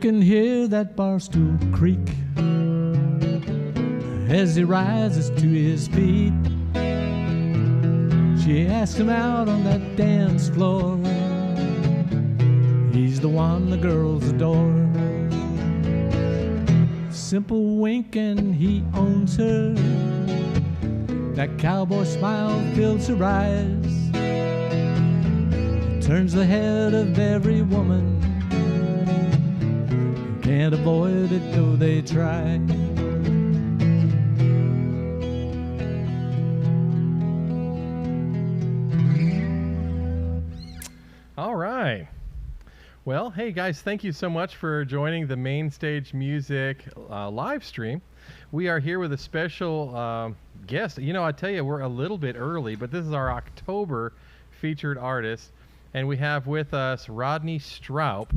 can hear that bar stool creak as he rises to his feet. She asks him out on that dance floor. He's the one the girls adore. Simple wink and he owns her. That cowboy smile fills her eyes. Turns the head of every woman. Can't avoid it though they try. All right. Well, hey guys, thank you so much for joining the Main Stage Music live stream. We are here with a special guest. You know, I tell you, we're a little bit early, but this is our October featured artist, and we have with us Rodney Stroup.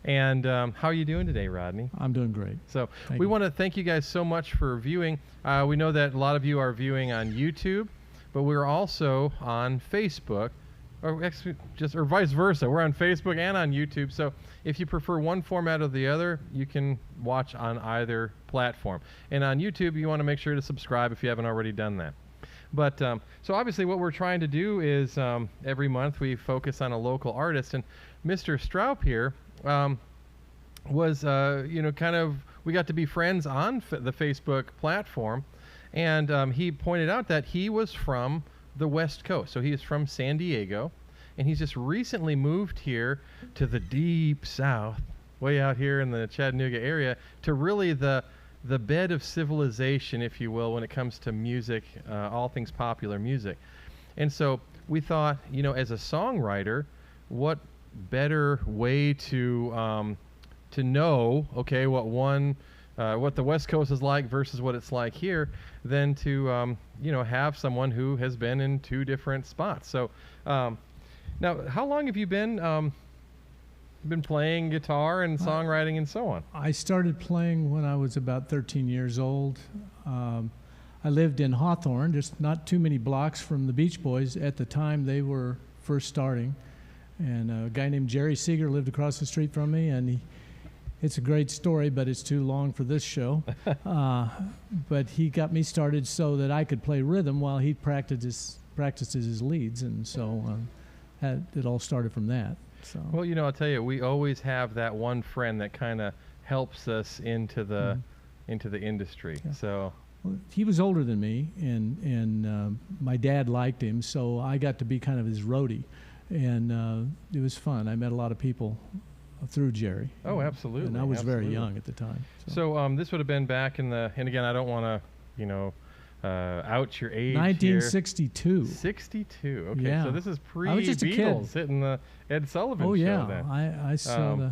And how are you doing today, Rodney? I'm doing great. So we want to thank you guys so much for viewing. We know that a lot of you are viewing on YouTube, but we're also on Facebook. Or vice versa. We're on Facebook and on YouTube. So if you prefer one format or the other, you can watch on either platform. And on YouTube, you want to make sure to subscribe if you haven't already done that. But so obviously what we're trying to do is every month we focus on a local artist. And Mr. Stroup here was, you know, kind of, we got to be friends on the Facebook platform. And he pointed out that he was from the West Coast. So he is from San Diego, and he's just recently moved here to the deep South, way out here in the Chattanooga area, to really the bed of civilization, if you will, when it comes to music, all things popular music. And so we thought, you know, as a songwriter, what better way to know, okay, what the West Coast is like versus what it's like here, than to you know, have someone who has been in two different spots. So now, how long have you been playing guitar and songwriting and so on? I started playing when I was about 13 years old. I lived in Hawthorne, just not too many blocks from the Beach Boys at the time they were first starting. And a guy named Jerry Seeger lived across the street from me, and it's a great story, but it's too long for this show. But he got me started so that I could play rhythm while he practiced his leads, and so it all started from that. So. Well, you know, I'll tell you, we always have that one friend that kind of helps us into the industry. Yeah. So. Well, he was older than me, and my dad liked him, so I got to be kind of his roadie, and it was fun. I met a lot of people through Jerry. Oh, absolutely. And I was very young at the time. So this would have been back in the, and again, I don't want to, you know, out your age 1962. Here. 62. Okay, yeah. So this is pre-Beatles, I was just a kid. hitting the Ed Sullivan show. Oh yeah, then. I saw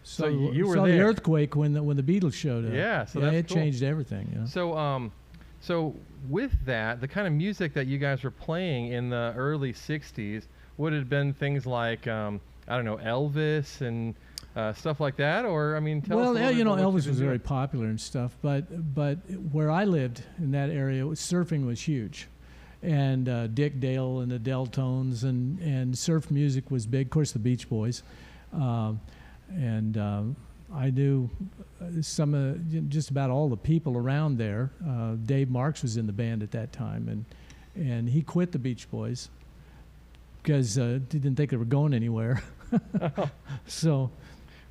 so you were saw there. the earthquake when the Beatles showed up. Yeah, so yeah, that's it cool. changed everything. You know? So so with that, the kind of music that you guys were playing in the early 60s would have been things like I don't know, Elvis and stuff like that, or I mean, tell us a little you know, bit Elvis was very popular and stuff, but where I lived in that area, surfing was huge, and Dick Dale and the Deltones and surf music was big. Of course, the Beach Boys, and I knew just about all the people around there. Dave Marks was in the band at that time, and he quit the Beach Boys because he didn't think they were going anywhere. So,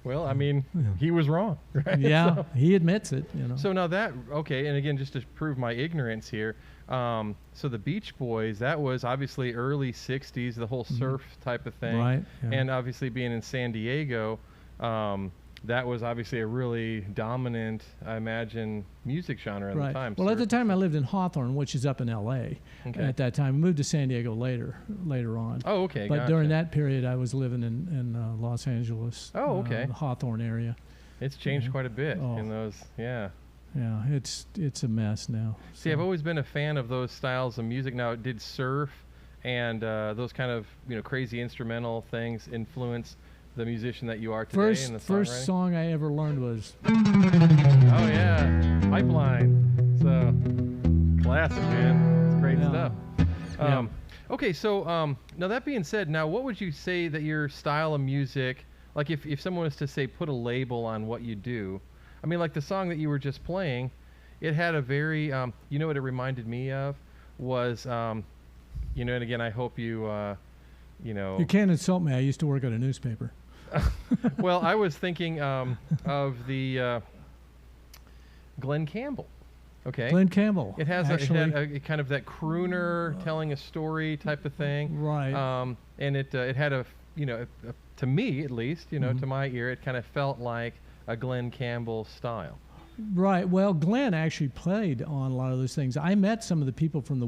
well, I mean, he was wrong, right? Yeah, so, he admits it. You know. So now that, okay, and again, just to prove my ignorance here, so the Beach Boys, that was obviously early '60s, the whole surf type of thing, right? Yeah. And obviously being in San Diego, that was obviously a really dominant, I imagine, music genre at the time. Well, at the time I lived in Hawthorne, which is up in L.A. Okay. At that time, we moved to San Diego later on. Oh, okay. But gotcha. during that period, I was living in Los Angeles. Oh, okay. The Hawthorne area. It's changed quite a bit in those. Yeah. Yeah, it's a mess now. See, I've always been a fan of those styles of music. Now, did surf and those kind of crazy instrumental things influence the musician that you are today in the First song I ever learned was oh yeah, Pipeline. So classic, man. It's great stuff. Okay, so now that being said, now what would you say that your style of music, like if someone was to say put a label on what you do, I mean, like the song that you were just playing, it had a very, you know what it reminded me of was, you know, and again, I hope you, you know. You can't insult me. I used to work at a newspaper. Well, I was thinking of the Glenn Campbell. Okay. Glenn Campbell. It has it had a kind of that crooner telling a story type of thing. Right. And it had a, you know, to me at least, you know, to my ear, it kind of felt like a Glenn Campbell style. Right. Well, Glenn actually played on a lot of those things. I met some of the people from the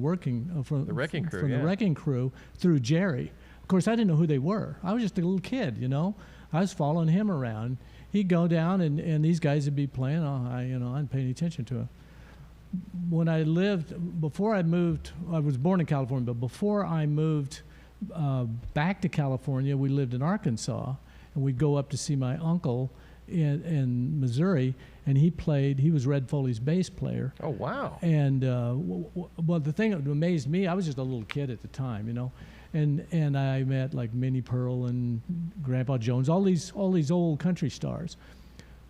from the Wrecking Crew, the Wrecking Crew through Jerry. Of course, I didn't know who they were. I was just a little kid, you know. I was following him around. He'd go down, and these guys would be playing. I didn't pay any attention to him. When I before I moved, I was born in California, but before I moved back to California, we lived in Arkansas, and we'd go up to see my uncle in Missouri, and he was Red Foley's bass player. Oh, wow. And well, the thing that amazed me, I was just a little kid at the time, you know, and I met like Minnie Pearl and Grandpa Jones, all these old country stars,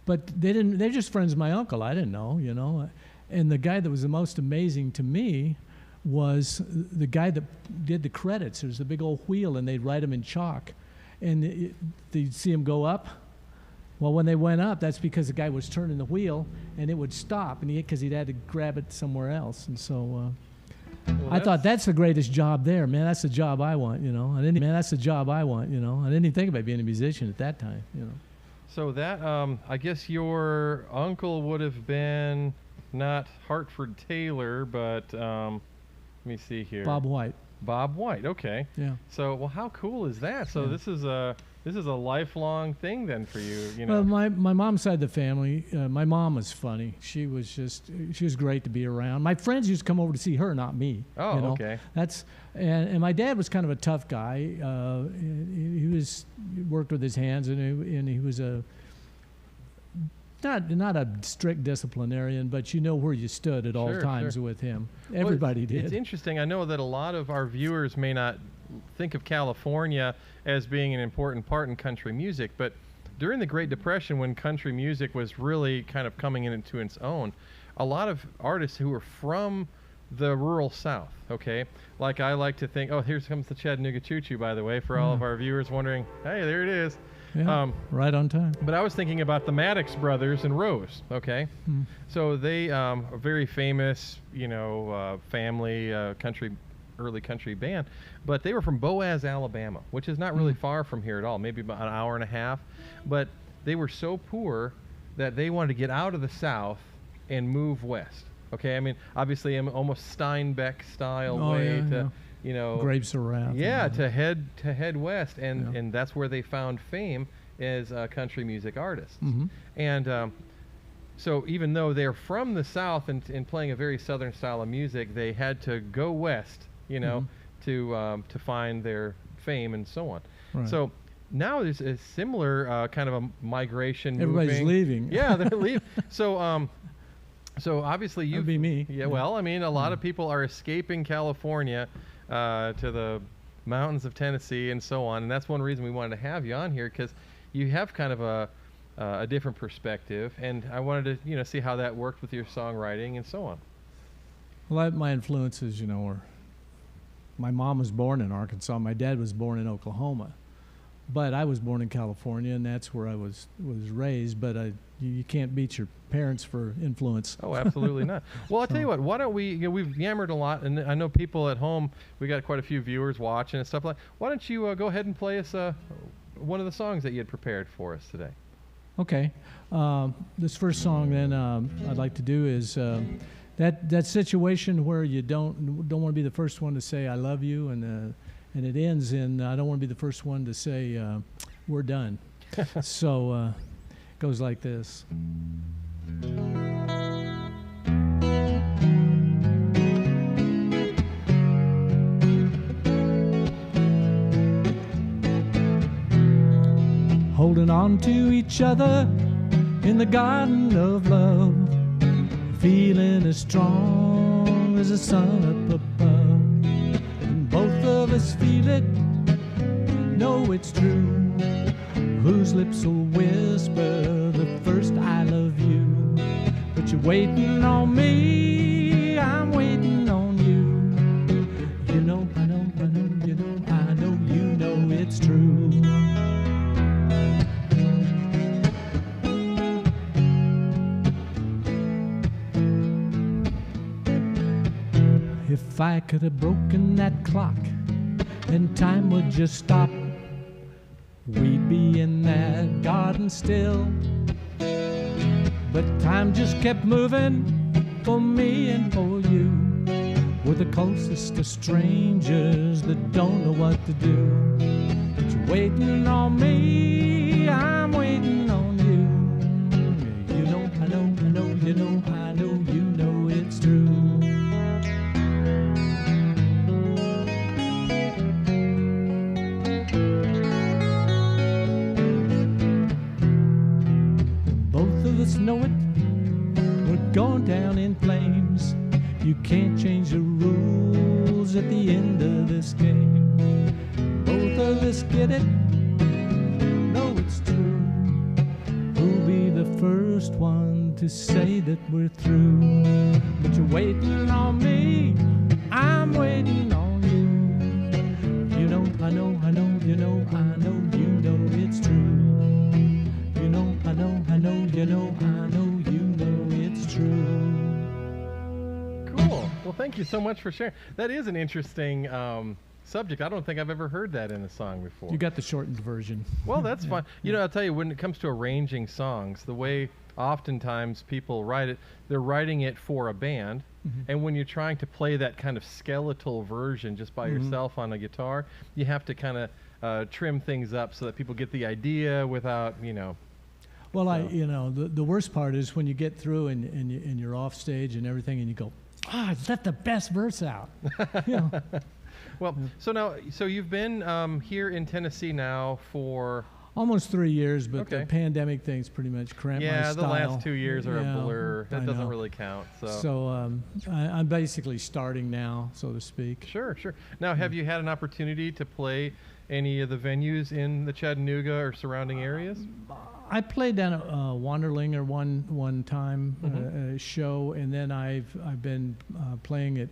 but they're just friends of my uncle. I didn't know, you know. And the guy that was the most amazing to me was the guy that did the credits. There was a big old wheel, and they'd write them in chalk, and they'd see them go up. Well, when they went up, that's because the guy was turning the wheel, and it would stop, and because he'd had to grab it somewhere else. And so well, I thought that's the greatest job there, man. That's the job I want, you know. That's the job I want, you know. I didn't even think about being a musician at that time, you know. So that I guess your uncle would have been not Hartford Taylor, but let me see here. Bob White. Bob White. Okay. Yeah. So, well, how cool is that? So this is a lifelong thing then for you, you know. Well, my mom's side of the family, my mom was funny. She was great to be around. My friends used to come over to see her, not me. Oh, you know? okay. And my dad was kind of a tough guy. He worked with his hands, and he was not a strict disciplinarian, but you know where you stood at all times with him. Everybody did. It's interesting. I know that a lot of our viewers may not think of California as being an important part in country music, but during the Great Depression, when country music was really kind of coming into its own, a lot of artists who were from the rural South, okay? Like I like to think, oh, here comes the Chattanooga Choo-Choo, by the way, for all of our viewers wondering, hey, there it is. Yeah, right on time. But I was thinking about the Maddox brothers and Rose, okay? So they are very famous, you know, family, early country band, but they were from Boaz, Alabama, which is not really far from here at all, maybe about an hour and a half. But they were so poor that they wanted to get out of the South and move west. Okay, I mean, obviously, almost Steinbeck style way to, you know, Grapes of Wrath. Yeah, to head west, and that's where they found fame as country music artists. And so even though they're from the South and playing a very Southern style of music, they had to go west, you know, to find their fame and so on. Right. So now there's a similar kind of a migration. Everybody's leaving. Yeah, they're leaving. So obviously you. That'd be me. Yeah. Well, I mean, a lot of people are escaping California to the mountains of Tennessee and so on, and that's one reason we wanted to have you on here, because you have kind of a different perspective, and I wanted to, you know, see how that worked with your songwriting and so on. Well, my influences, you know, were my mom was born in Arkansas, my dad was born in Oklahoma, but I was born in California, and that's where I was raised. But you can't beat your parents for influence. Oh, absolutely not. Well, I'll tell you what, why don't we, you know, we've yammered a lot, and I know people at home, we got quite a few viewers watching and stuff like that. Why don't you go ahead and play us one of the songs that you had prepared for us today? Okay. This first song then I'd like to do is that situation where you don't want to be the first one to say I love you, and it ends in I don't want to be the first one to say we're done. So it goes like this. Holding on to each other in the garden of love, feeling as strong as the sun up above. And both of us feel it, know it's true. whose lips will whisper the first I love you. But you're waiting on me, I'm waiting on you. You know, I know, I know, you know, I know, you know it's true. If I could have broken that clock and time would just stop, we'd be in that garden still. But time just kept moving for me and for you. We're the closest to strangers that don't know what to do. But you're waiting on me, I'm waiting on you. You know, I know, I know, you know, I know, you know it's true. Both of us know it, we're going down in flames. You can't change the rules at the end of this game. Both of us get it, know it's true. Who'll be the first one to say that we're through? But you're waiting on me, I'm waiting on you. You know, I know, I know, you know, I know, you know it's true. You know, I know, I know, you know, I know, you know it's true. Cool. Well, thank you so much for sharing. That is an interesting subject. I don't think I've ever heard that in a song before. You got the shortened version. Well, that's fine. You know, I'll tell you, when it comes to arranging songs, the way oftentimes people write it, they're writing it for a band. And when you're trying to play that kind of skeletal version just by yourself on a guitar, you have to kind of trim things up so that people get the idea without, you know. Well, you know, the worst part is when you get through and you're off stage and everything, and you go, I let the best verse out. You know. Well, so you've been here in Tennessee now for almost 3 years, but Okay. the pandemic thing's pretty much cramped my the style. last 2 years are Yeah, a blur. I That doesn't know. really count. So I'm basically starting now, so to speak. Sure. Now, have you had an opportunity to play any of the venues in the Chattanooga or surrounding areas? I played down at Wanderlinger one time, a show, and then I've been playing at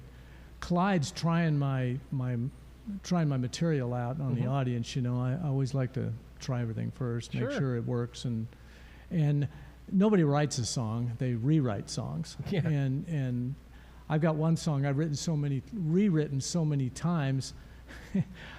Clyde's, trying my material out on the audience. You know, I always like to try everything first, make sure it works, and nobody writes a song; they rewrite songs. Yeah. And I've got one song I've rewritten so many times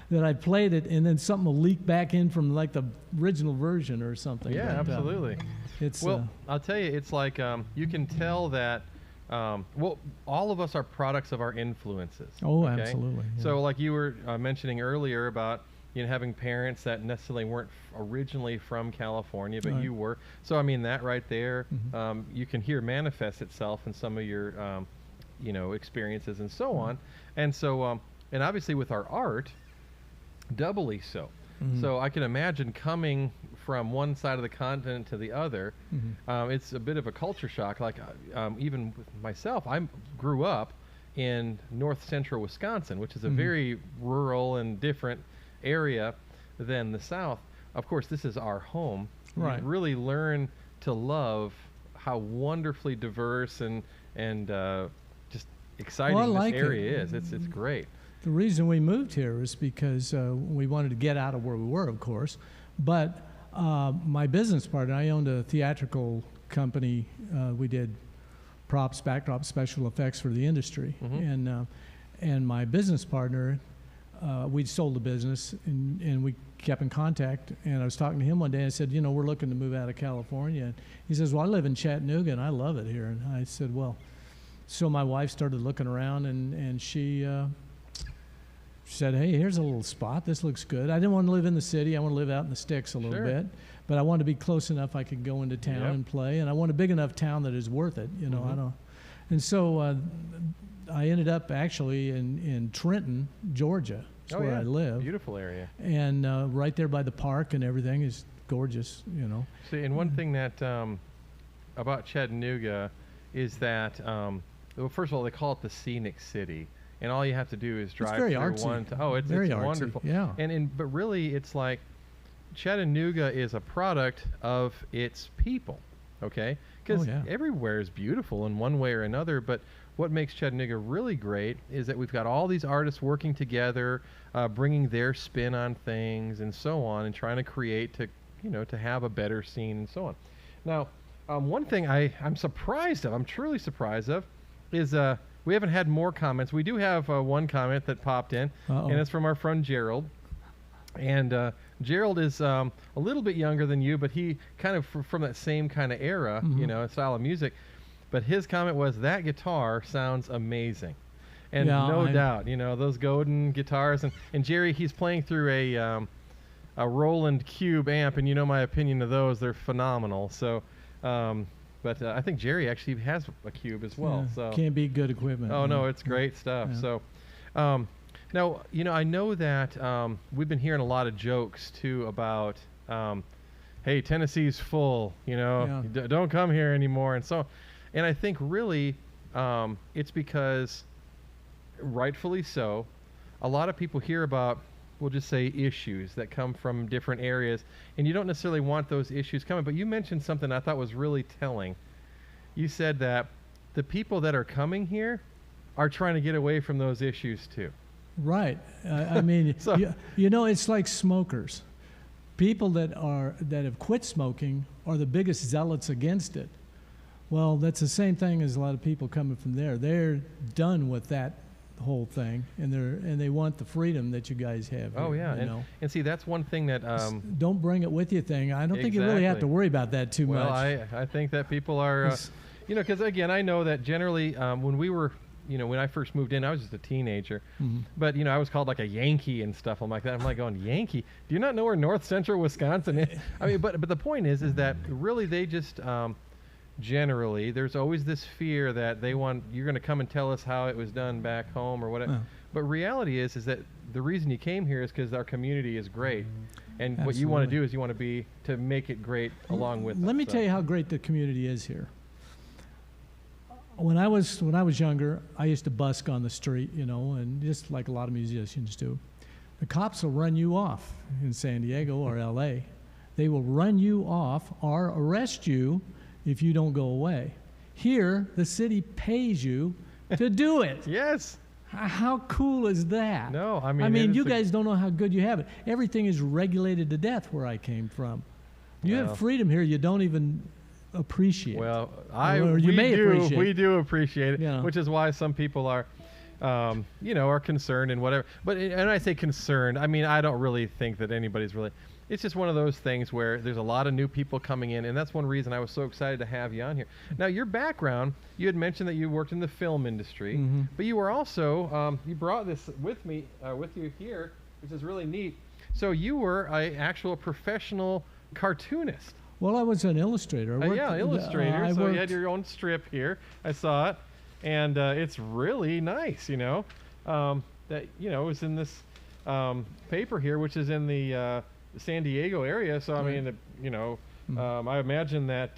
that I played it, and then something will leak back in from like the original version or something. Yeah, But, absolutely. It's Well, I'll tell you, it's like you can tell that. Well, all of us are products of our influences. Oh, okay? absolutely. Yeah. So, like you were mentioning earlier about having parents that necessarily weren't originally from California, but Right. you were. So, I mean, that right there, you can hear manifest itself in some of your, experiences and so on. And so, and obviously with our art, doubly so. So I can imagine coming from one side of the continent to the other. It's a bit of a culture shock. Like even with myself, I grew up in north central Wisconsin, which is a very rural and different area than the South. Of course, this is our home. Right. You really learn to love how wonderfully diverse and just exciting Well, I like this area it. is. It's great. The reason we moved here was because we wanted to get out of where we were, of course. But my business partner, I owned a theatrical company. We did props, backdrops, special effects for the industry. And my business partner, we'd sold the business, and we kept in contact. And I was talking to him one day, and I said, we're looking to move out of California. And he says, well, I live in Chattanooga, and I love it here. And I said, well, so my wife started looking around, and she said, hey, here's a little spot. This looks good. I didn't want to live in the city. I want to live out in the sticks a little bit. But I wanted to be close enough I could go into town and play. And I want a big enough town that is worth it. I don't. And so I ended up actually in Trenton, Georgia. That's where I live. Beautiful area. And right there by the park and everything is gorgeous, See, and one thing that about Chattanooga is that, well, first of all, they call it the Scenic City. And all you have to do is drive very through artsy. It's very artsy. wonderful. Yeah. But really, it's like Chattanooga is a product of its people, okay? Because everywhere is beautiful in one way or another, but what makes Chattanooga really great is that we've got all these artists working together, bringing their spin on things and so on, and trying to create to have a better scene and so on. Now, one thing I'm surprised of, I'm truly surprised of, is we haven't had more comments. We do have one comment that popped in, and it's from our friend Gerald. And Gerald is a little bit younger than you, but he kind of from that same kind of era, style of music. But his comment was, that guitar sounds amazing. And no doubt, those Godin guitars. And Jerry, he's playing through a Roland Cube amp, and my opinion of those, they're phenomenal. So, but I think Jerry actually has a Cube as well. So can't beat good equipment. Oh, no, it's great stuff. Yeah. So, now, I know that we've been hearing a lot of jokes, too, about, hey, Tennessee's full, don't come here anymore, and so. And I think really it's because, rightfully so, a lot of people hear about, we'll just say, issues that come from different areas, and you don't necessarily want those issues coming. But you mentioned something I thought was really telling. You said that the people that are coming here are trying to get away from those issues, too. Right. I mean, so, it's like smokers. People that have quit smoking are the biggest zealots against it. Well, that's the same thing as a lot of people coming from there. They're done with that whole thing, and they want the freedom that you guys have. Oh, here, yeah. And see, that's one thing that... don't bring it with you thing. I don't think you really have to worry about that too much. Well, I think that people are... because, again, I know that generally when we were... when I first moved in, I was just a teenager. Mm-hmm. But, I was called like a Yankee and stuff. I'm like that. I'm like going, Yankee? Do you not know where north central Wisconsin is? I mean, but the point is that really they just... generally, there's always this fear that you're going to come and tell us how it was done back home or whatever. But reality is that the reason you came here is because our community is great. And What you want to do is you want to make it great along with us. Let me tell you how great the community is here. When I was younger, I used to busk on the street, and just like a lot of musicians do. The cops will run you off in San Diego or LA. They will run you off or arrest you if you don't go away. Here, the city pays you to do it. Yes. How cool is that? No, I mean, you guys don't know how good you have it. Everything is regulated to death where I came from. You have freedom here you don't even appreciate. Well, we do appreciate it, which is why some people are, are concerned and whatever. But and I say concerned, I mean, I don't really think that anybody's really... It's just one of those things where there's a lot of new people coming in, and that's one reason I was so excited to have you on here. Now, your background, you had mentioned that you worked in the film industry, but you were also, you brought this with you here, which is really neat. So you were an actual professional cartoonist. Well, I was an illustrator. Illustrator. So you had your own strip here. I saw it, and it's really nice, that, it was in this paper here, which is in the... San Diego area, so I mean, I imagine that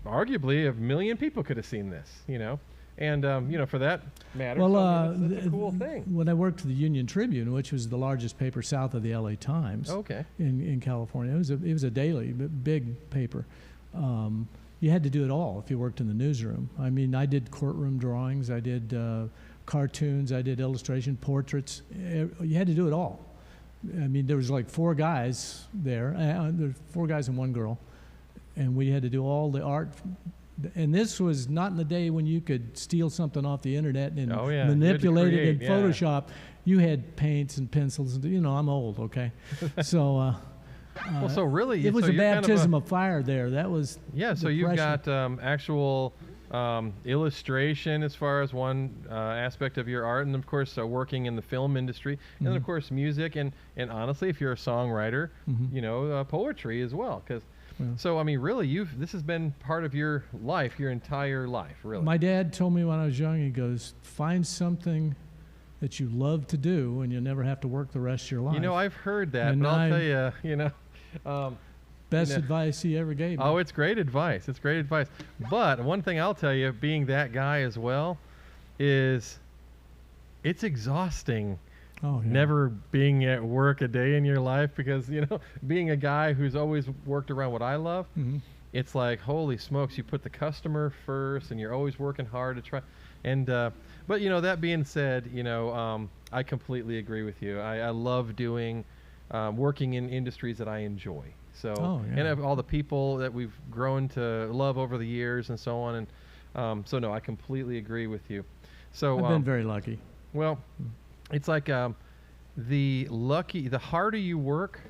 arguably 1 million people could have seen this, and for that matter, that's a cool thing. When I worked for the Union Tribune, which was the largest paper south of the LA Times, in California, it was a daily, big paper. You had to do it all if you worked in the newsroom. I mean, I did courtroom drawings, I did cartoons, I did illustration, portraits. You had to do it all. I mean, there was like 4 guys there. There's 4 guys and 1 girl, and we had to do all the art. And this was not in the day when you could steal something off the internet and manipulate it in Photoshop. You had paints and pencils. I'm old, okay? So, so really, it was a baptism of fire there. That was So you've got actual illustration as far as one aspect of your art, and of course working in the film industry, and then of course music, and honestly, if you're a songwriter, poetry as well. So I mean, really, this has been part of your life, your entire life, really. My dad told me when I was young, he goes, "Find something that you love to do, and you'll never have to work the rest of your life." I've heard that, but I'll tell you, best advice he ever gave me. Oh, it's great advice. It's great advice. But one thing I'll tell you, being that guy as well, is it's exhausting Oh, yeah. never being at work a day in your life, because, being a guy who's always worked around what I love, Mhm. it's like, holy smokes, you put the customer first and you're always working hard to try. And, but, that being said, I completely agree with you. I love doing, working in industries that I enjoy. So, Oh, yeah. and of all the people that we've grown to love over the years and so on. And so, no, I completely agree with you. So, I've been very lucky. well, it's like the harder you work,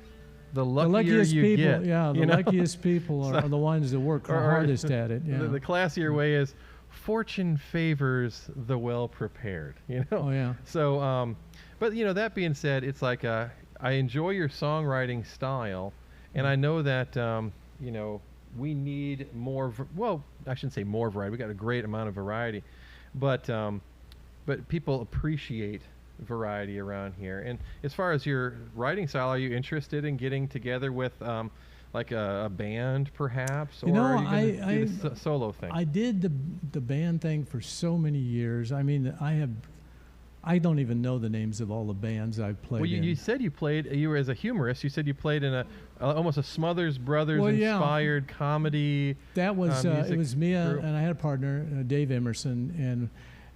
the luckier luckiest you people, get. yeah, the luckiest people are the ones that work Or- hardest at it. Yeah. The classier way is fortune favors the well prepared. Oh, yeah. So, but that being said, it's like I enjoy your songwriting style, and I know that we need more. Well, I shouldn't say more variety. We got a great amount of variety, but people appreciate variety around here. And as far as your writing style, are you interested in getting together with like a band perhaps, or are you going to do the solo thing? I did the band thing for so many years. I mean, I don't even know the names of all the bands I've played Well, in. you said you were as a humorist. You said you played in almost a Smothers Brothers inspired comedy. That was it was me group. and I had a partner, Dave Emerson,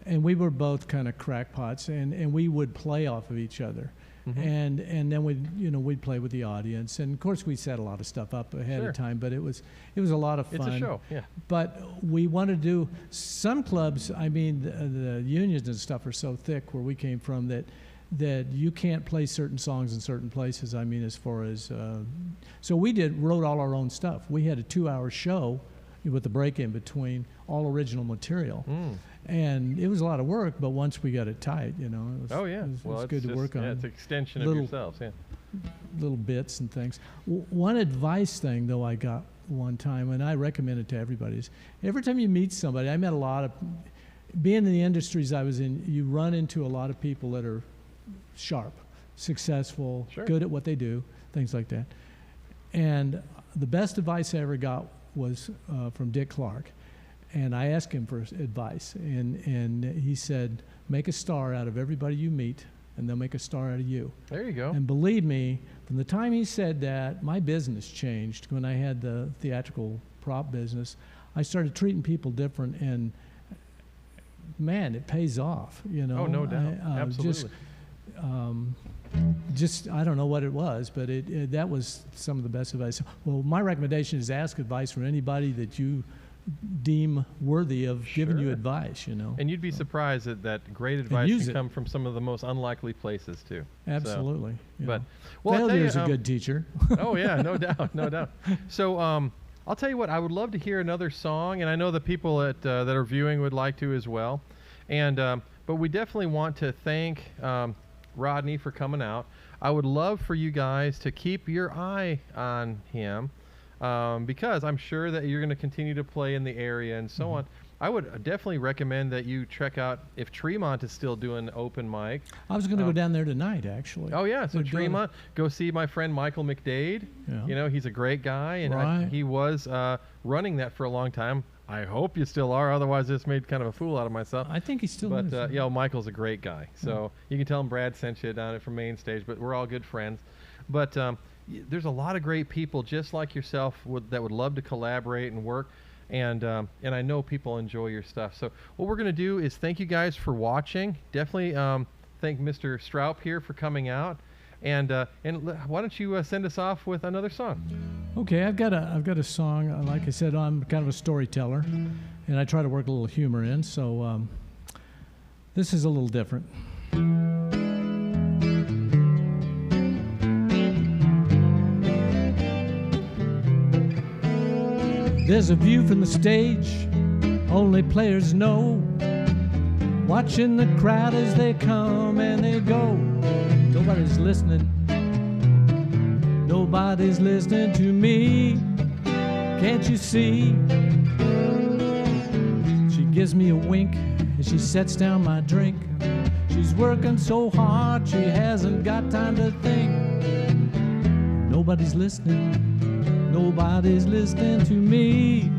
and we were both kind of crackpots, and we would play off of each other. Mm-hmm. And then we'd play with the audience, and of course we set a lot of stuff up ahead of time, but it was a lot of fun. It's a show, yeah. But we wanted to do some clubs. I mean, the unions and stuff are so thick where we came from that you can't play certain songs in certain places. I mean, as far as so we wrote all our own stuff. We had a 2-hour show with a break in between, all original material. And it was a lot of work, but once we got it tight, it was, it was good to work on. Yeah, it's an extension of yourselves, yeah. Little bits and things. One advice thing, though, I got one time, and I recommend it to everybody, is every time you meet somebody, I met a lot of, being in the industries I was in, you run into a lot of people that are sharp, successful, good at what they do, things like that. And the best advice I ever got was from Dick Clark. And I asked him for advice, and he said, make a star out of everybody you meet, and they'll make a star out of you. There you go. And believe me, from the time he said that, my business changed. When I had the theatrical prop business, I started treating people different, and man, it pays off. Oh, no doubt. Absolutely. Just I don't know what it was, but that was some of the best advice. Well, my recommendation is ask advice from anybody that you deem worthy of giving you advice, And you'd be surprised that great advice can come from some of the most unlikely places too. Absolutely. So, failure is a good teacher. Oh yeah, no doubt, no doubt. So I'll tell you what, I would love to hear another song, and I know the people that are viewing would like to as well. And but we definitely want to thank Rodney for coming out. I would love for you guys to keep your eye on him. Because I'm sure that you're going to continue to play in the area and so on. I would definitely recommend that you check out if Tremont is still doing open mic. I was going to go down there tonight, actually. Oh, yeah. So Tremont, go see my friend Michael McDade. Yeah. He's a great guy, and he was running that for a long time. I hope you still are. Otherwise, I just made kind of a fool out of myself. I think he still is. But, Michael's a great guy. So you can tell him Brad sent you down from Main Stage, but we're all good friends. But there's a lot of great people just like yourself that would love to collaborate and work, and I know people enjoy your stuff. So what we're going to do is thank you guys for watching. Definitely thank Mr. Stroup here for coming out, and why don't you send us off with another song? Okay, I've got a song. Like I said, I'm kind of a storyteller, and I try to work a little humor in. So this is a little different. There's a view from the stage only players know, watching the crowd as they come and they go. Nobody's listening, nobody's listening to me. Can't you see? She gives me a wink as she sets down my drink. She's working so hard she hasn't got time to think. Nobody's listening, nobody's listening to me.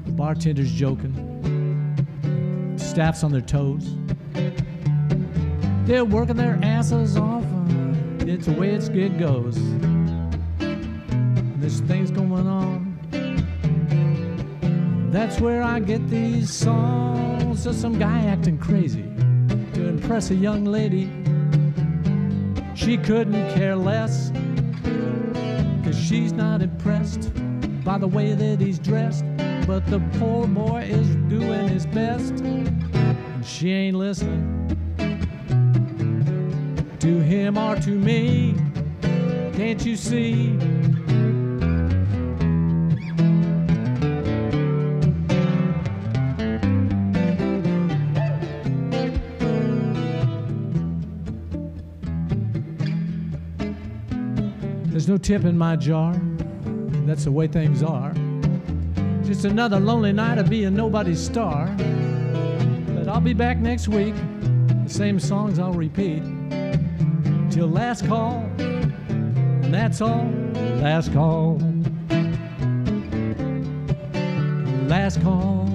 The bartender's joking, staff's on their toes. They're working their asses off. It's the way it goes. There's things going on. That's where I get these songs. There's some guy acting crazy to impress a young lady. She couldn't care less, 'cause she's not impressed by the way that he's dressed. But the poor boy is doing his best, and she ain't listening to him or to me. Can't you see? There's no tip in my jar. That's the way things are. Just another lonely night of being nobody's star. But I'll be back next week. The same songs I'll repeat till last call, and that's all. Last call. Last call.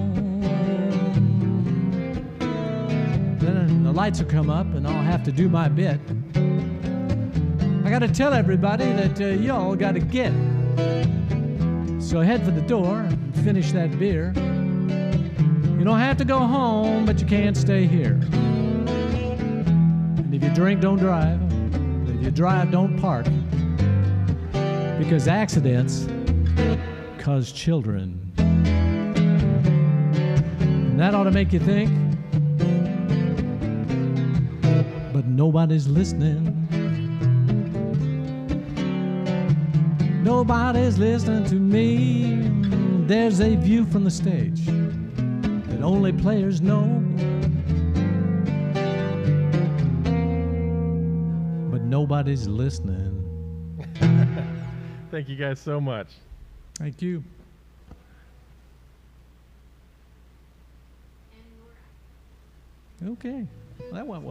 Then the lights will come up and I'll have to do my bit. I gotta tell everybody that y'all gotta get. So head for the door and finish that beer. You don't have to go home, but you can't stay here. And if you drink, don't drive. If you drive, don't park. Because accidents cause children. And that ought to make you think. But nobody's listening. Nobody's listening to me. There's a view from the stage that only players know. But nobody's listening. Thank you guys so much. Thank you. Okay. Well, that went well.